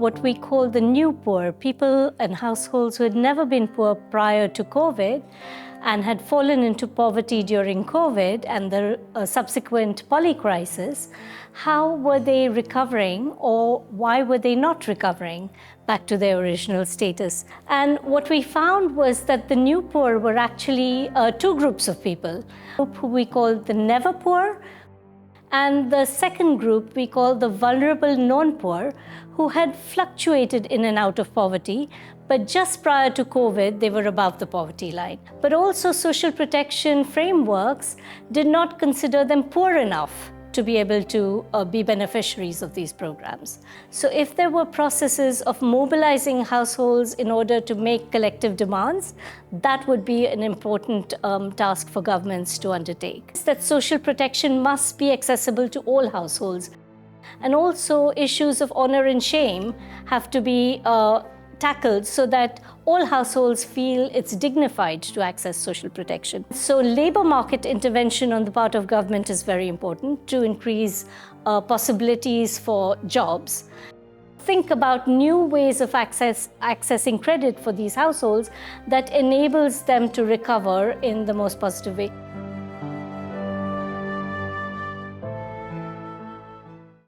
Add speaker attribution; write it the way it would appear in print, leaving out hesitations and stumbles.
Speaker 1: what we call the new poor, people and households who had never been poor prior to COVID and had fallen into poverty during COVID and the subsequent poly-crisis. How were they recovering, or why were they not recovering back to their original status? And what we found was that the new poor were actually two groups of people, who we call the never poor, and the second group we call the vulnerable non-poor, who had fluctuated in and out of poverty, but just prior to COVID, they were above the poverty line. But also social protection frameworks did not consider them poor enough to be able to be beneficiaries of these programs. So if there were processes of mobilizing households in order to make collective demands, that would be an important task for governments to undertake. That social protection must be accessible to all households. And also issues of honor and shame have to be tackled so that all households feel it's dignified to access social protection. So labor market intervention on the part of government is very important to increase possibilities for jobs. Think about new ways of accessing credit for these households that enables them to recover in the most positive way.